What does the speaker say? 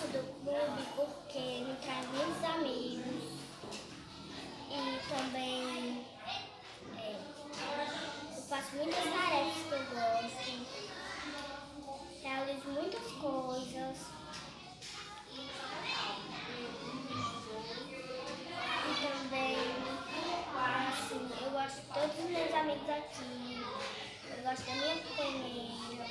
gosto do clube porque me traz muitos amigos e também eu faço muitas tarefas que eu gosto, realizo muitas coisas e também, assim, eu gosto de todos os meus amigos aqui, eu gosto da minha companheira.